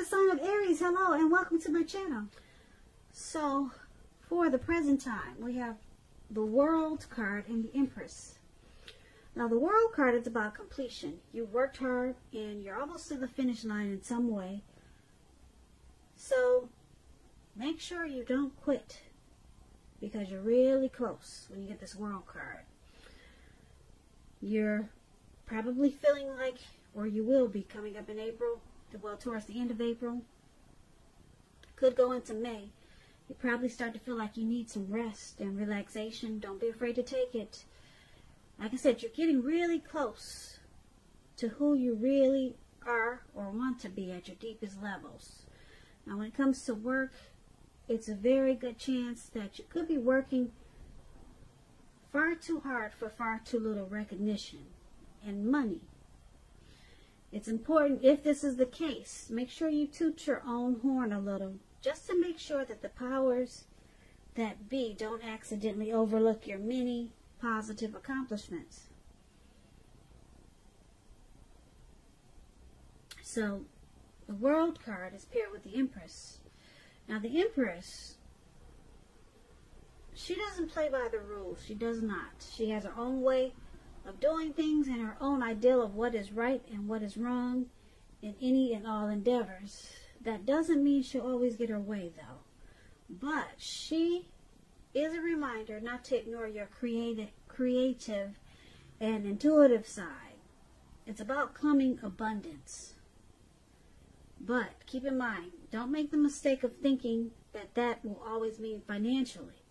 the sign of Aries, hello and welcome to my channel. So, for the present time, we have the World card and the Empress. Now, the World card is about completion. You worked hard and you're almost to the finish line in some way. So, make sure you don't quit because you're really close when you get this World card. You're probably feeling like, or you will be coming up in April, well, towards the end of April, could go into May. You probably start to feel like you need some rest and relaxation. Don't be afraid to take it. Like I said, you're getting really close to who you really are or want to be at your deepest levels. Now, when it comes to work, it's a very good chance that you could be working far too hard for far too little recognition and money. It's important, if this is the case, make sure you toot your own horn a little, just to make sure that the powers that be don't accidentally overlook your many positive accomplishments. So, the World card is paired with the Empress. Now, the Empress, she doesn't play by the rules. She does not. She has her own way of doing things and her own ideal of what is right and what is wrong in any and all endeavors. That doesn't mean she'll always get her way, though. But she is a reminder not to ignore your creative and intuitive side. It's about coming abundance. But keep in mind, don't make the mistake of thinking that that will always mean financially.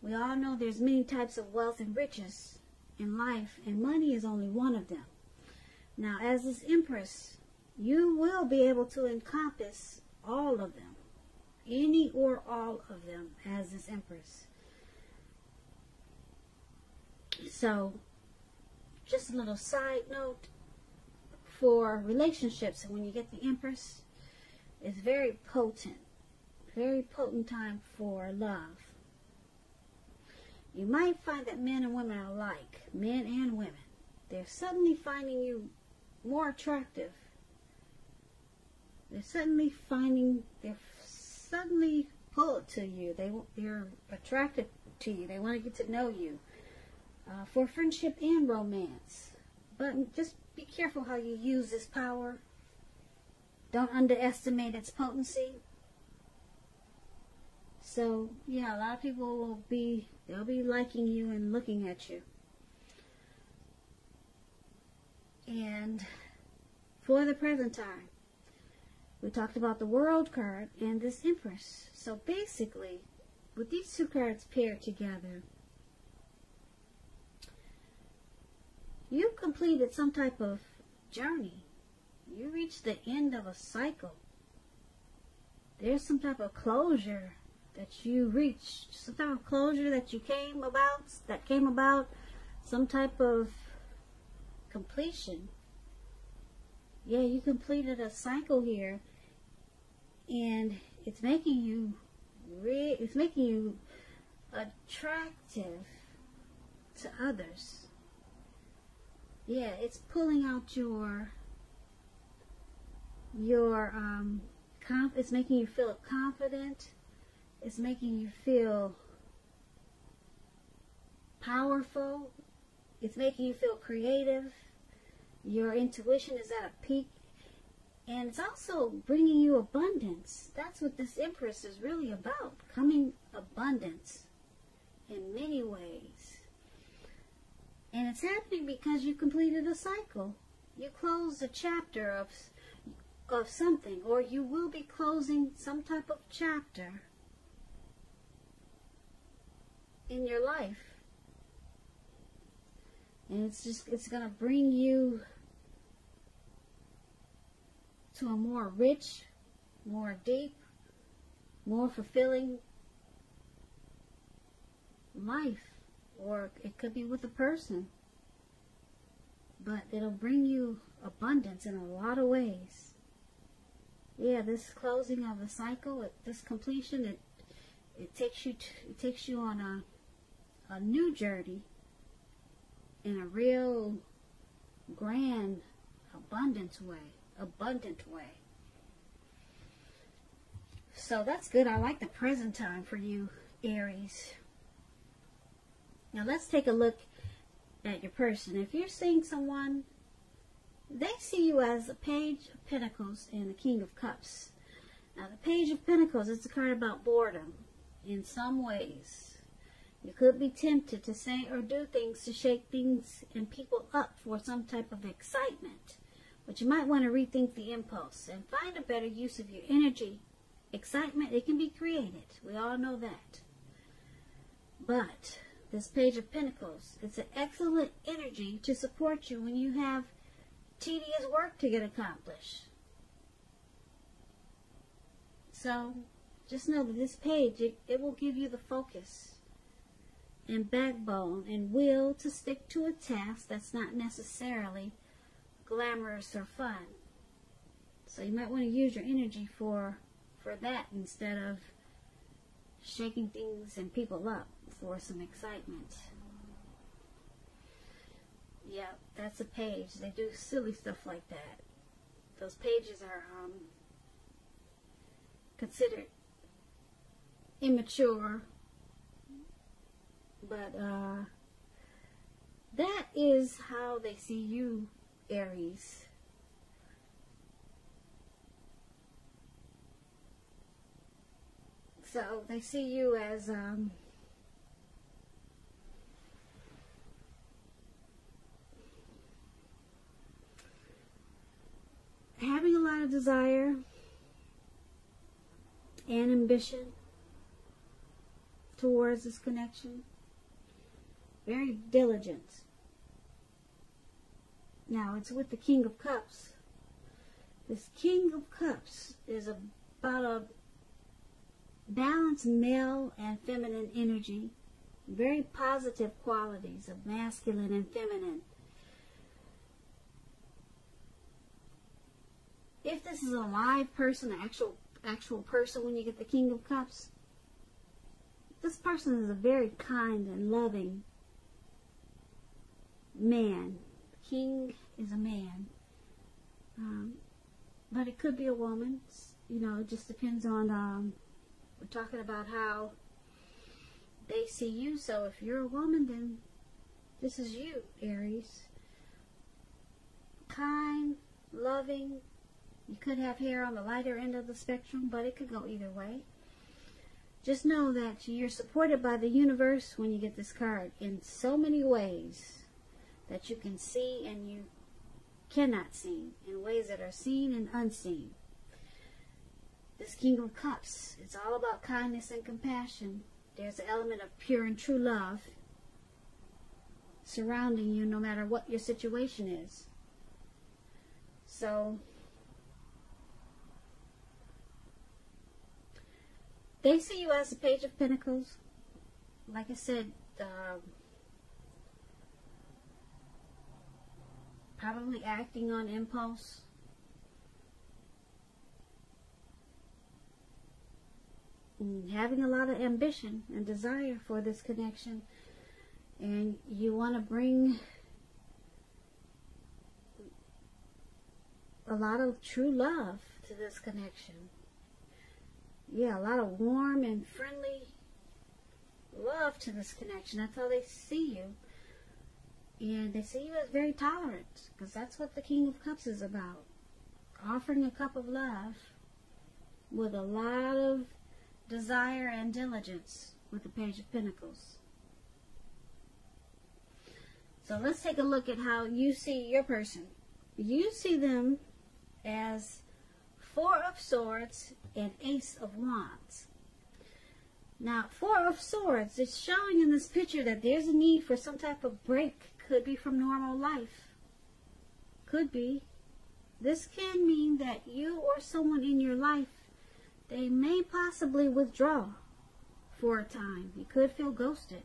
We all know there's many types of wealth and riches in life, and money is only one of them. Now, as this Empress, you will be able to encompass all of them, any or all of them, as this Empress. So, just a little side note for relationships, when you get the Empress, it's very potent time for love. You might find that men and women are alike, men and women. They're suddenly finding you more attractive. They're suddenly pulled to you. They're attracted to you. They want to get to know you for friendship and romance. But just be careful how you use this power. Don't underestimate its potency. So, yeah, a lot of people they'll be liking you and looking at you. And for the present time, we talked about the World card and this Empress. So basically, with these two cards paired together, you've completed some type of journey. You reached the end of a cycle. There's some type of closure that you reached, some type of closure that came about, some type of completion. Yeah, you completed a cycle here, and it's making you attractive to others. Yeah, it's pulling out it's making you feel confident. It's making you feel powerful. It's making you feel creative. Your intuition is at a peak. And it's also bringing you abundance. That's what this Empress is really about. Coming abundance in many ways. And it's happening because you completed a cycle. You closed a chapter of something. Or you will be closing some type of chapter in your life. And it's going to bring you to a more rich, more deep, more fulfilling life. Or it could be with a person. But it'll bring you abundance in a lot of ways. Yeah, this closing of a cycle, this completion, it takes you on a new journey in a real grand abundant way. So that's good. I like the present time for you, Aries. Now let's take a look at your person. If you're seeing someone, they see you as the Page of Pentacles and the King of Cups. Now the Page of Pentacles is a card about boredom in some ways. You could be tempted to say or do things to shake things and people up for some type of excitement. But you might want to rethink the impulse and find a better use of your energy. Excitement, it can be created. We all know that. But this Page of Pentacles, it's an excellent energy to support you when you have tedious work to get accomplished. So just know that this page, it will give you the focus and backbone and will to stick to a task that's not necessarily glamorous or fun. So you might want to use your energy for that instead of shaking things and people up for some excitement. Yeah, that's a page. They do silly stuff like that. Those pages are considered immature, but that is how they see you, Aries. So they see you as having a lot of desire and ambition towards this connection. Very diligent. Now it's with the King of Cups. This King of Cups is about a balanced male and feminine energy. Very positive qualities of masculine and feminine. If this is a live person, an actual person, when you get the King of Cups, this person is a very kind and loving man. King is a man. But it could be a woman. You know, it just depends on, we're talking about how they see you. So if you're a woman, then this is you, Aries. Kind, loving. You could have hair on the lighter end of the spectrum, but it could go either way. Just know that you're supported by the universe when you get this card in so many ways that you can see and you cannot see, in ways that are seen and unseen. This King of Cups, it's all about kindness and compassion. There's an element of pure and true love surrounding you no matter what your situation is. So they see you as the Page of Pentacles. Like I said, probably acting on impulse. And having a lot of ambition and desire for this connection. And you want to bring a lot of true love to this connection. Yeah, a lot of warm and friendly love to this connection. That's how they see you. And they see you as very tolerant, because that's what the King of Cups is about. Offering a cup of love with a lot of desire and diligence with the Page of Pentacles. So let's take a look at how you see your person. You see them as Four of Swords and Ace of Wands. Now, Four of Swords is showing in this picture that there's a need for some type of break. Could be from normal life. Could be. This can mean that you or someone in your life, they may possibly withdraw for a time. You could feel ghosted.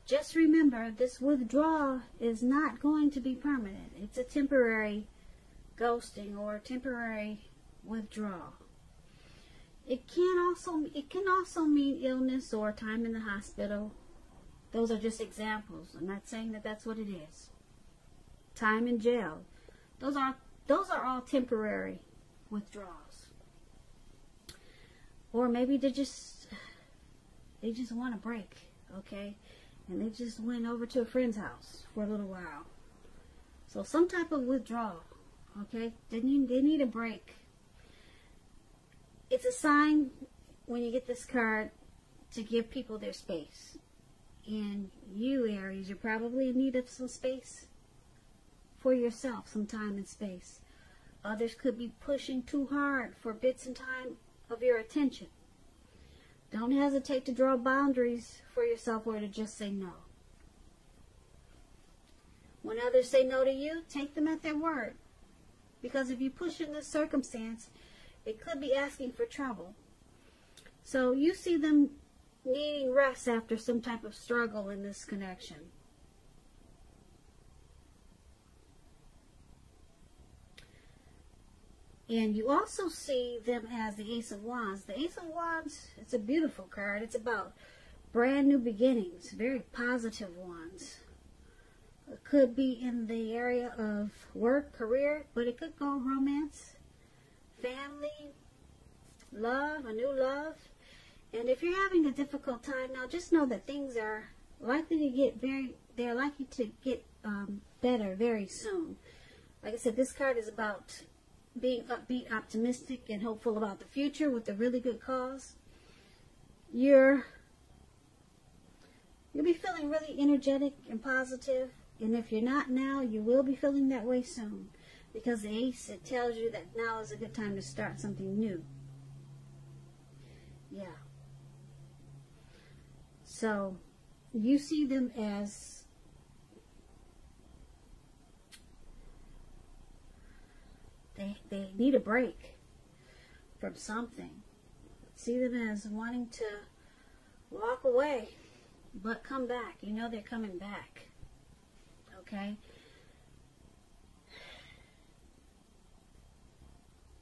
Just remember, this withdrawal is not going to be permanent. It's a temporary ghosting or temporary withdrawal. It can also mean illness or time in the hospital. Those are just examples. I'm not saying that that's what it is. Time in jail. Those are all temporary withdrawals. Or maybe they just want a break, okay? And they just went over to a friend's house for a little while. So some type of withdrawal, okay? They need a break. It's a sign when you get this card to give people their space. And you, Aries, you're probably in need of some space for yourself, some time and space. Others could be pushing too hard for bits and time of your attention. Don't hesitate to draw boundaries for yourself or to just say no. When others say no to you, take them at their word. Because if you push in this circumstance, it could be asking for trouble. So you see them needing rest after some type of struggle in this connection. And you also see them as the Ace of Wands. The Ace of Wands, it's a beautiful card. It's about brand new beginnings, very positive ones. It could be in the area of work, career, but it could go romance, family, love, a new love. And if you're having a difficult time now, just know that things are likely to get better very soon. Like I said, this card is about being upbeat, optimistic, and hopeful about the future with a really good cause. You'll be feeling really energetic and positive, and if you're not now, you will be feeling that way soon, because the Ace, it tells you that now is a good time to start something new. Yeah. So you see them as they need a break from something. See them as wanting to walk away, but come back. You know they're coming back. Okay?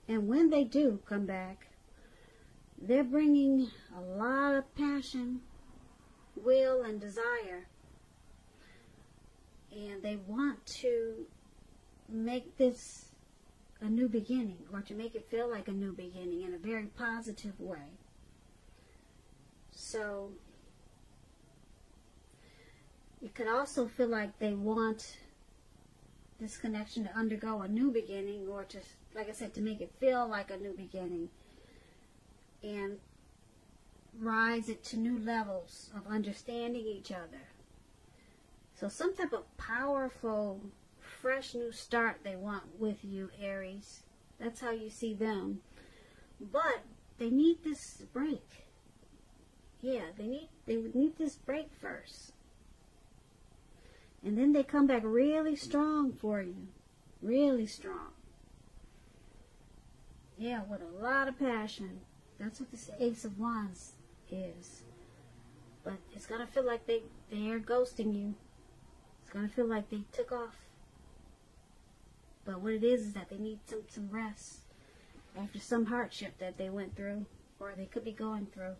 And when they do come back, they're bringing a lot of passion, will, and desire. And they want to make this a new beginning, or to make it feel like a new beginning in a very positive way. So it could also feel like they want this connection to undergo a new beginning, or to, like I said, to make it feel like a new beginning and rise it to new levels of understanding each other. So some type of powerful, fresh new start they want with you, Aries. That's how you see them. But they need this break. Yeah, they need this break first. And then they come back really strong for you. Really strong. Yeah, with a lot of passion. That's what this Ace of Wands is. But it's going to feel like they are ghosting you. It's going to feel like they took off. But what it is that they need some rest after some hardship that they went through, or they could be going through.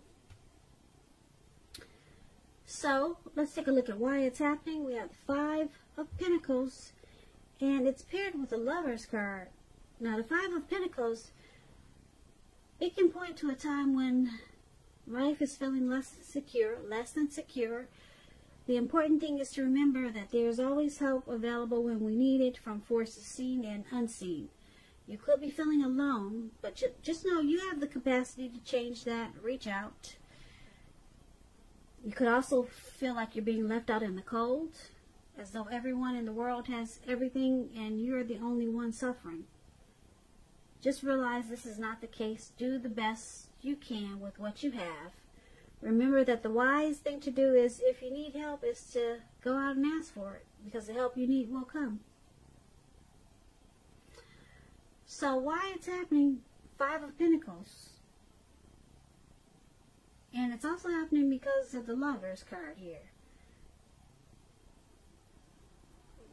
So let's take a look at why it's happening. We have the Five of Pentacles, and it's paired with the Lover's card. Now the Five of Pentacles, it can point to a time when life is feeling less than secure. The important thing is to remember that there's always help available when we need it, from forces seen and unseen. You could be feeling alone, but just know you have the capacity to change that. Reach out. You could also feel like you're being left out in the cold, as though everyone in the world has everything and you're the only one suffering. Just realize this is not the case. Do the best you can with what you have. Remember that the wise thing to do is, if you need help, is to go out and ask for it, because the help you need will come. So why it's happening? Five of Pentacles. And it's also happening because of the Lover's card here.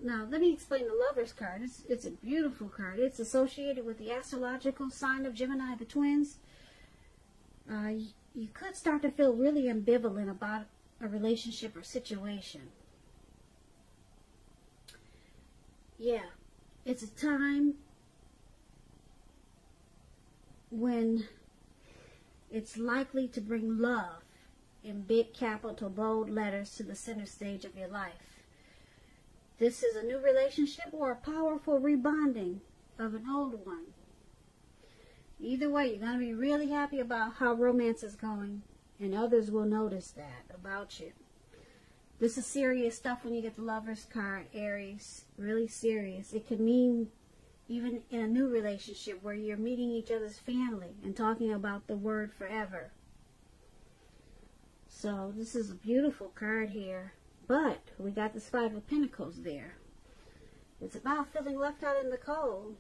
Now, let me explain the Lover's card. It's a beautiful card. It's associated with the astrological sign of Gemini, the twins. You could start to feel really ambivalent about a relationship or situation. Yeah, it's a time when It's likely to bring love in big capital bold letters to the center stage of your life. This is a new relationship or a powerful rebonding of an old one. Either way, you're going to be really happy about how romance is going, and others will notice that about you. This is serious stuff when you get the Lover's card, Aries. Really serious. It could mean even in a new relationship where you're meeting each other's family and talking about the word forever. So this is a beautiful card here. But we got this Five of Pentacles there. It's about feeling left out in the cold.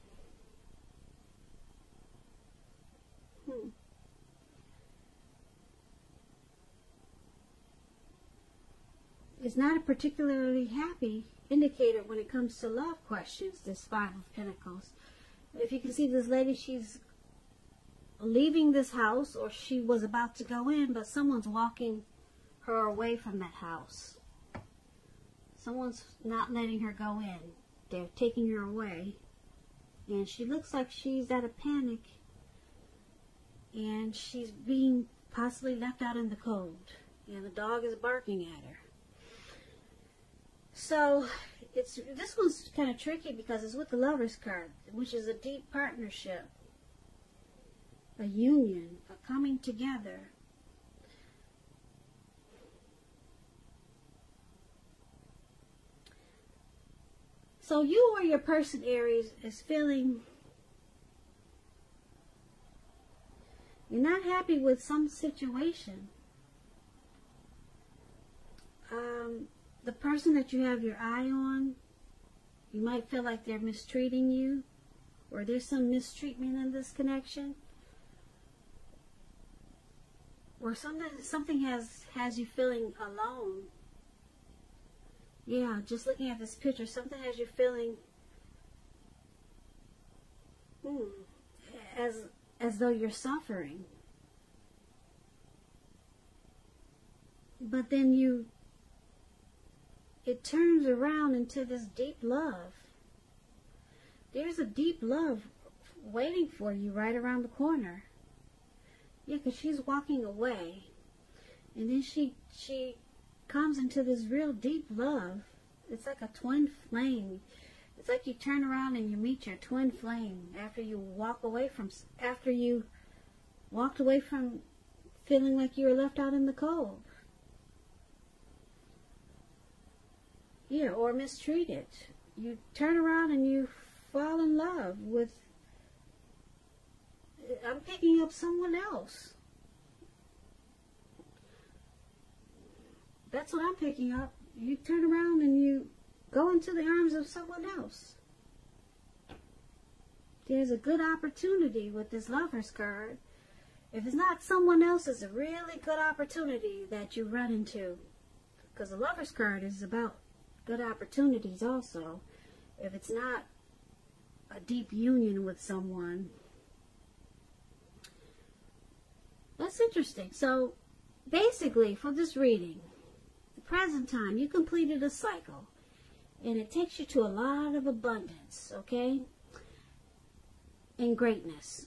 It's not a particularly happy indicator when it comes to love questions, this Five of Pentacles. If you can see this lady, she's leaving this house, or she was about to go in, but someone's walking her away from that house. Someone's not letting her go in. They're taking her away. And she looks like she's at a panic. And she's being possibly left out in the cold. And the dog is barking at her. So, this one's kind of tricky because it's with the Lover's card, which is a deep partnership. A union, a coming together. So you or your person, Aries, is feeling you're not happy with some situation. The person that you have your eye on, you might feel like they're mistreating you, or there's some mistreatment in this connection, or something has you feeling alone. Yeah, just looking at this picture, something has you feeling as though you're suffering. But then it turns around into this deep love. There's a deep love waiting for you right around the corner. Yeah, because she's walking away. And then she comes into this real deep love. It's like a twin flame. It's like you turn around and you meet your twin flame after you walked away from feeling like you were left out in the cold. Yeah, or mistreated. You turn around and you fall in love with, I'm picking up someone else. That's what I'm picking up. You turn around and you go into the arms of someone else. There's a good opportunity with this Lover's card. If it's not someone else, it's a really good opportunity that you run into. Because the Lover's card is about good opportunities also. If it's not a deep union with someone. That's interesting. So, basically, for this reading, present time, you completed a cycle, and it takes you to a lot of abundance, okay, and greatness.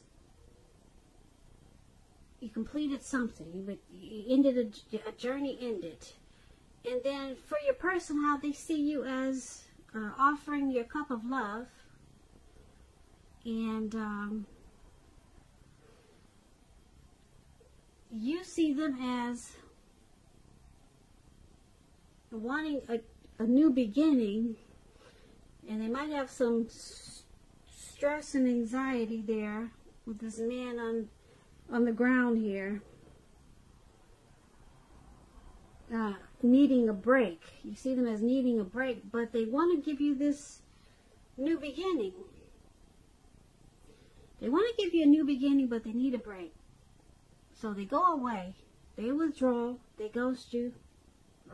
You completed something, you ended a journey ended, and then for your person, how they see you as offering your cup of love, and you see them as wanting a new beginning, and they might have some stress and anxiety there with this man on the ground here, needing a break. You see them as needing a break, but they want to give you this new beginning. They want to give you a new beginning, but they need a break. So they go away, they withdraw, they ghost you,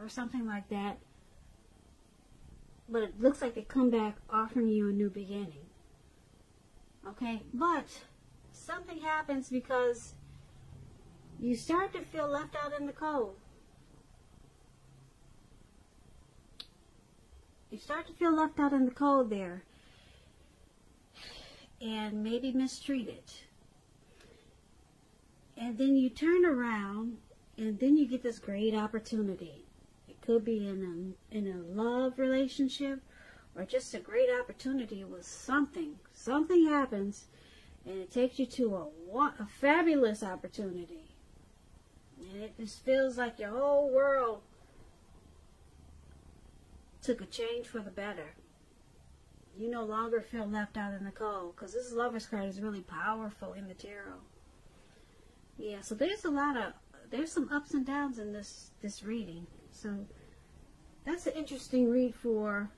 or something like that. But it looks like they come back offering you a new beginning. Okay, but something happens because you start to feel left out in the cold. You start to feel left out in the cold there. And maybe mistreated. And then you turn around, and then you get this great opportunity. It could be in a love relationship, or just a great opportunity with something. Something happens, and it takes you to a fabulous opportunity. And it just feels like your whole world took a change for the better. You no longer feel left out in the cold, because this Lover's card is really powerful in the tarot. Yeah, so there's some ups and downs in this reading. So that's an interesting read for